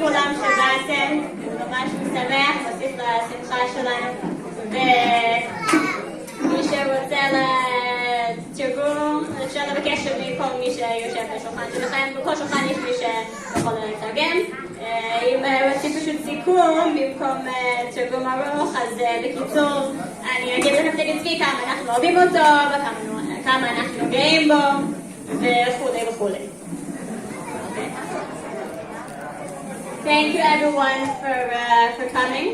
לכולם שבאתם, זה ממש משמח, מוסיף לשמחה שלנו, ומי שרוצה לתרגום, אפשר לבקש מכל מי שיושב בשולחן שלכם, בכל שולחן יש מי שיכול לתרגם. אם רוצים פשוט סיכום במקום תרגום ארוך, אז בקיצור אני אגיד לנפתלי צבי כמה אנחנו אוהבים אותו וכמה אנחנו גאים בו וכולי וכולי. Thank you everyone for coming.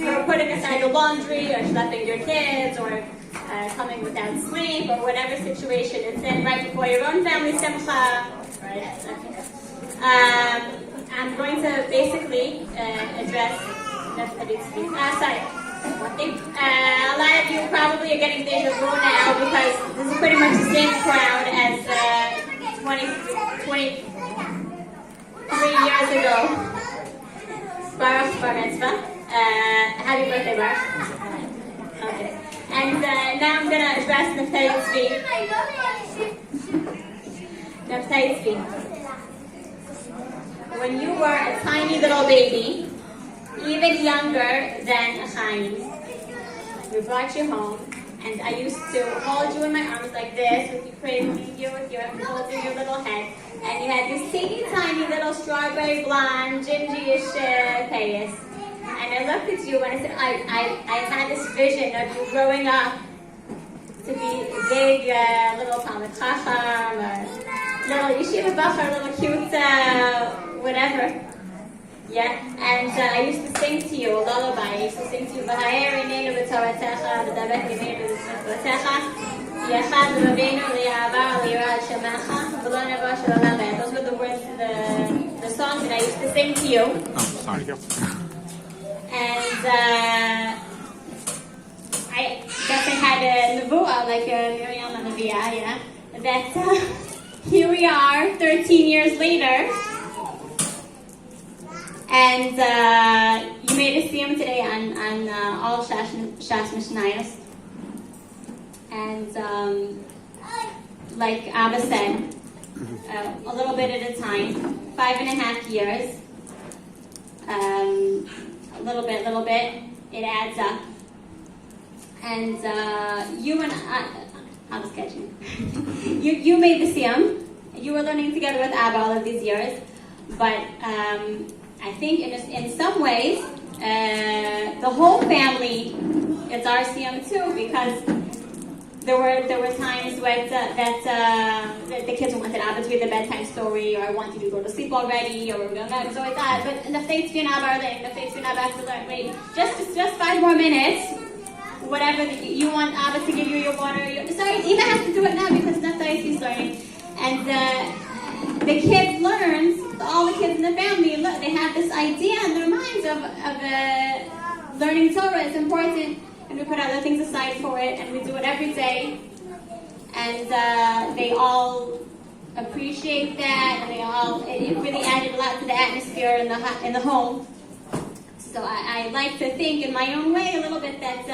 For putting aside the laundry or schlepping your kids or coming without sleep or whatever situation it's in right before your own family simcha. Right? I'm going to basically address Naftali Tzvi. Sorry. A lot of you probably are getting deja vu now because this is pretty much the same crowd as 23 years ago. Baruch Bar Mitzvah. Happy birthday, Baruch. Okay. And now I'm going to address Naftali Tzvi. Naftali Tzvi. When you were a tiny little baby, even younger than a Chaim, we brought you home, and I used to hold you in my arms like this, with you cradling you with holding your little head, and you had this teeny tiny little strawberry blonde, gingy-ish face. And I looked at you and I said, I had this vision of you growing up to be a big little Talmid Chacham, little yeshiva bachar, little cute, whatever. Yeah, and I used to sing to you a lullaby. I used to sing to you, V'ha'er ineinu b'toratecha, v'dabek ineinu b'smechvotecha, Yachad v'rabeinu li'avar li'yirad shemecha, v'lo nevo shalom le'ed. Those were the words of the song that I used to sing to you. Oh, sorry. And I guess I had a nevuah, like Miriam and Neviah, yeah, that here we are 13 years later. And you made a siyum today on all Shas Mishnayos. And like Abba said, a little bit at a time, 5.5 years. Little bit, it adds up. And you and I was catching. you made the siyum. You were learning together with Abba all of these years. But I think in some ways, the whole family, it's our siyum too, because there were times when that the kids wanted Abba to read the bedtime story, or I wanted to go to sleep already, or so like that. But Naftali Tzvi and Abba are learning. Naftali Tzvi and Abba have to learn. Wait, just 5 more minutes. Whatever you want Abba to give you your water. Sorry, Eva has to do it now because Naftali Tzvi is learning, and the kids learn. All the kids in the family, they have this idea in their minds of learning Torah is important, and we put other things aside for it, and we do it every day, and they all appreciate that, and it really added a lot to the atmosphere in the home. So I like to think in my own way a little bit that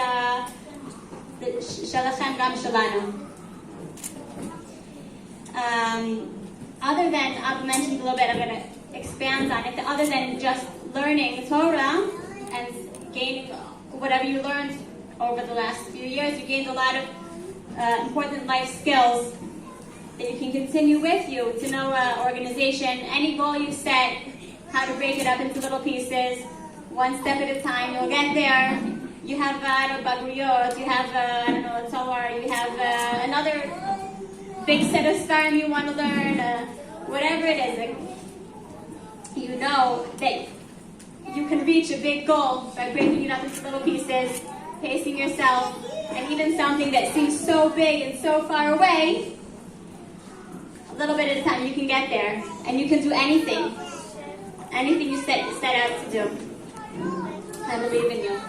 shalachem gam shalanu. Other than, I've mentioned a little bit, I'm going to expand on it, other than just learning Torah and gaining whatever you learned over the last few years, you gained a lot of important life skills that you can continue with you, to know organization, any goal you set, how to break it up into little pieces, one step at a time, you'll get there. You have, bagriyot, you have, Torah, you have another big set of scarim you want to learn, whatever it is, you know that you can reach a big goal by breaking it up into little pieces, pacing yourself, and even something that seems so big and so far away, a little bit at a time you can get there, and you can do anything you set out to do. I believe in you.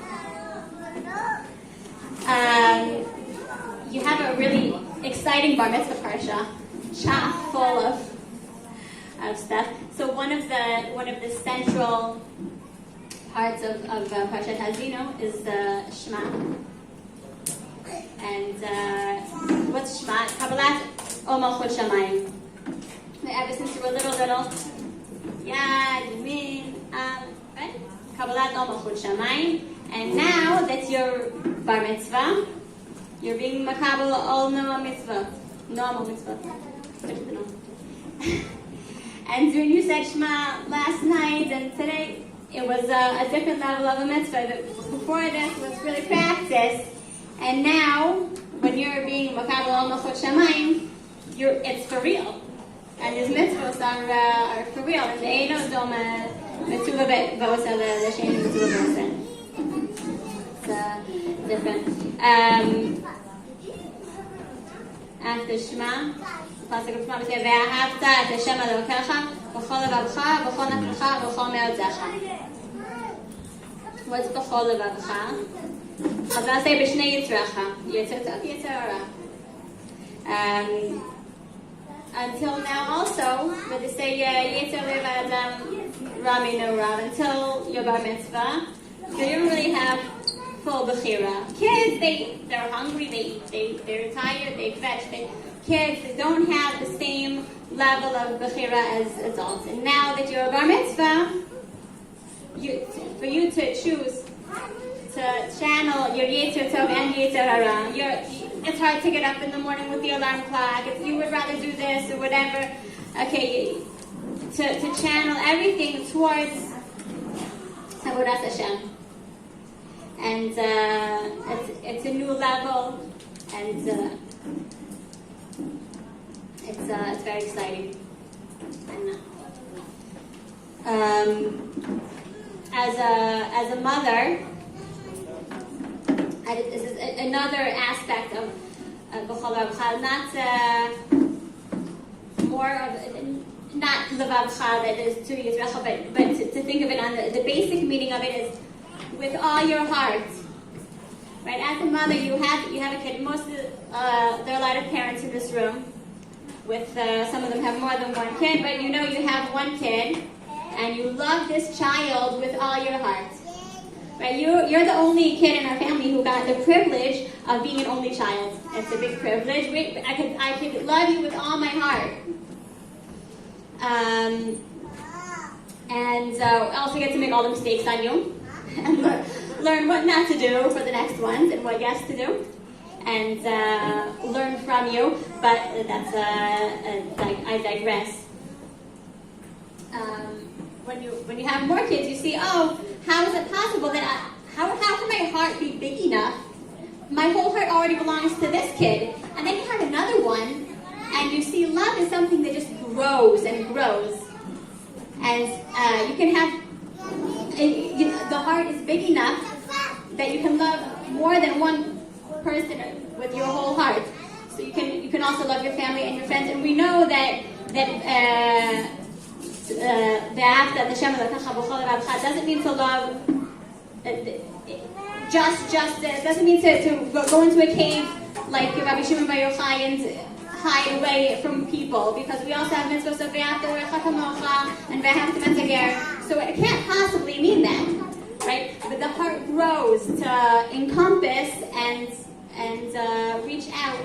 You have a really exciting bar mitzvah parsha, chock full of stuff. So one of the central parts of Parshat Hazino is the Shema. And what's Shema? Kabbalat Ol Malchut Shamayim. Ever since you were little, Yad, Yamin, right? Kabbalat Ol Malchut Shamayim. And now that you're bar mitzvah, you're being makabel all normal mitzvah. And when you said Shema last night and today, it was a different level of a mitzvah. Before this was really practice, and now when you're being makabel al malchut shamayim, it's for real. And these mitzvahs are for real. And the eino doma mitzvah b'osa l'sheni mitzvah b'osa. It's different. After Shema. Pasuk of Shema says, "Ve'ahavta et Hashem Elokecha b'chol levavcha, b'chol nafshecha, b'chol me'odzecha." What's b'chol levavcha? Chazal say b'shnei yitzrecha, yitzer tov, yitzer hara. Until now, also, but they say yitzer lev adam rami no rav. Until your bar mitzvah, you don't really have full bechira. Kids, they're hungry, they eat, they're tired, they fetch, kids don't have the same level of bechira as adults. And now that you're a bar mitzvah, for you to choose to channel your yetzer tov and yetzer hara, it's hard to get up in the morning with the alarm clock. If you would rather do this or whatever, okay, to channel everything towards Avodas Hashem. And it's a new level, and it's very exciting. And as a mother, this is another aspect of B'chol Levavcha, not Levavcha that is to Yisrael, but to think of it on the basic meaning of it is with all your heart. Right? As a mother, you have a kid. Most of there are a lot of parents in this room. With some of them have more than one kid, but you have one kid, and you love this child with all your heart. Right? You're the only kid in our family who got the privilege of being an only child. It's a big privilege. I could love you with all my heart. And I also get to make all the mistakes on you and learn what not to do for the next ones and what yes to do, and learn from you. But that's I digress. When you have more kids, you see, how is it possible that how can my heart be big enough? My whole heart already belongs to this kid, and then you have another one, and you see love is something that just grows and grows, and you can have the heart is big enough that you can love more than one person with your whole heart. So you can also love your family and your friends, and we know that doesn't mean to love just doesn't mean to go into a cave like Rabbi Shimon Bar Yochai and hide away from people, because we also have mitzvahs of ve'ahavta l'recha kamocha and ve'ahavta metager. So it can't possibly mean that, right? But the heart grows to encompass and reach out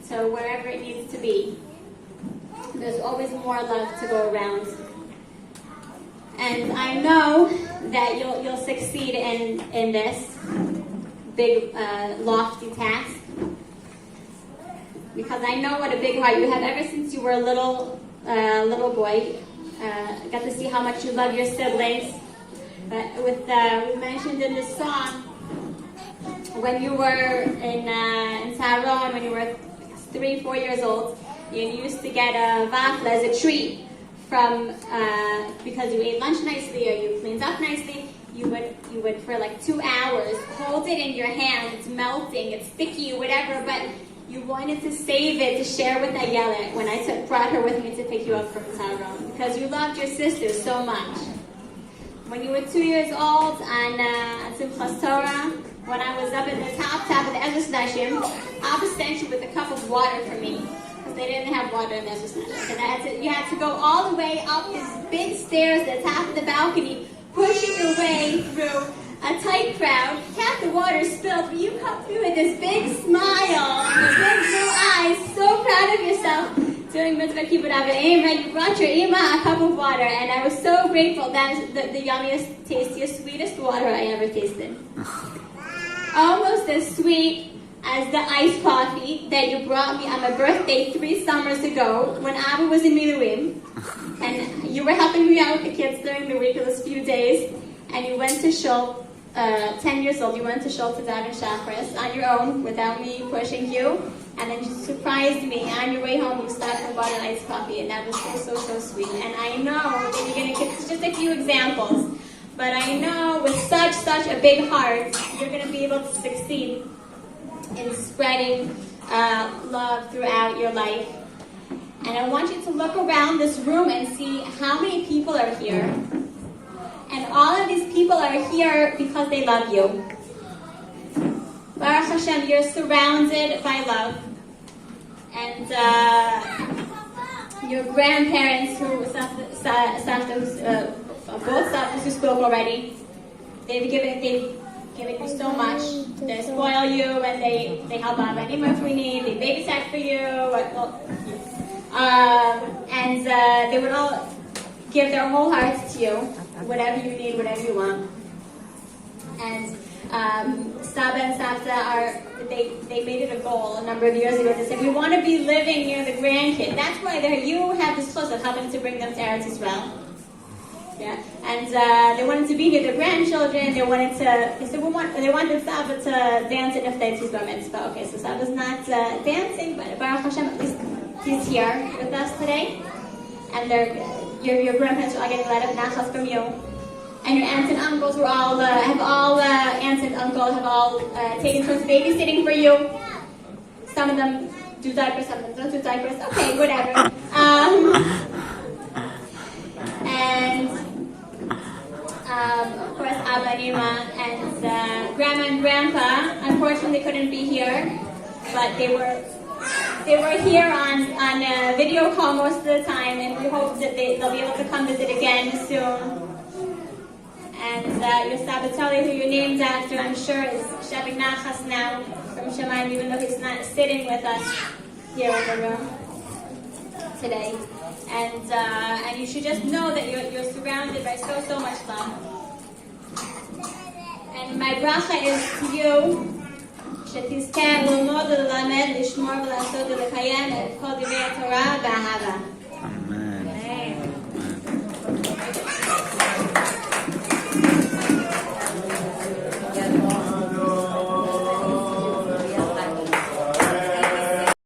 to wherever it needs to be. There's always more love to go around. And I know that you'll succeed in this big, lofty task, because I know what a big heart you have ever since you were a little boy. Got to see how much you love your siblings. But we mentioned in this song, when you were in Saharon, when you were 3-4 years old, you used to get a vafla as a treat from because you ate lunch nicely or you cleaned up nicely. You would for like 2 hours hold it in your hand. It's melting, it's sticky, whatever, but you wanted to save it to share with Ayelet when I brought her with me to pick you up from Saharon, because you loved your sister so much. When you were 2 years old on Simchas Torah, when I was up at the top of the Ezra Nashim, Abba sent you with a cup of water for me, because they didn't have water in the Ezra Nashim. And you had to go all the way up these big stairs at the top of the balcony, pushing your way through a tight crowd. Half the water spilled, but you come through with this big smile and these big blue eyes, doing mitzvah kibbutz avim, and you brought your ima a cup of water, and I was so grateful. That's the yummiest, tastiest, sweetest water I ever tasted. Almost as sweet as the iced coffee that you brought me on my birthday 3 summers ago when Abba was in Miluim, and you were helping me out with the kids during the week of those few days, and you went to shul, 10 years old, you went to shul to daven Shachris on your own without me pushing you, and then you surprised me on your way home. You stopped and bought an iced coffee, and that was so sweet. And I know that you're going to give just a few examples, but I know with such a big heart, you're going to be able to succeed in spreading love throughout your life. And I want you to look around this room and see how many people are here. And all of these people are here because they love you. Baruch Hashem, you're surrounded by love. And your grandparents, both Savdas who spoke already, they've given you so much. They spoil you, and they help out any money we need. They babysat for you, and they would all give their whole hearts to you, whatever you need, whatever you want. And Saba and Savta they made it a goal a number of years ago to say, we want to be living near the grandkid. That's why you have this chus of helping to bring them to Eretz Yisrael. Yeah, and they wanted to be near their grandchildren. They wanted to. They wanted Saba to dance at Naftali Tzvi's bar mitzvah. Okay, so Saba's not dancing, but Baruch Hashem, at least he's here with us today. And your grandparents are all getting a lot of nachas from you, and your aunts and uncles were all aunts and uncles have all taken turns babysitting for you. Some of them do diapers, some of them don't do diapers. Okay, whatever. Of course, Abba and Ima and Grandma and Grandpa, unfortunately, couldn't be here, but they were here on a video call most of the time, and we hope that they'll be able to come visit again soon. And your Sabatali, who you're named after, I'm sure is Shavik Nachas now from Shemaim, even though he's not sitting with us here in the room today. And you should just know that you're surrounded by so much love. And my bracha is to you, שתזכה ללמוד וללמד, לשמור ולעשות ולקיים את כל דברי התורה באהבה.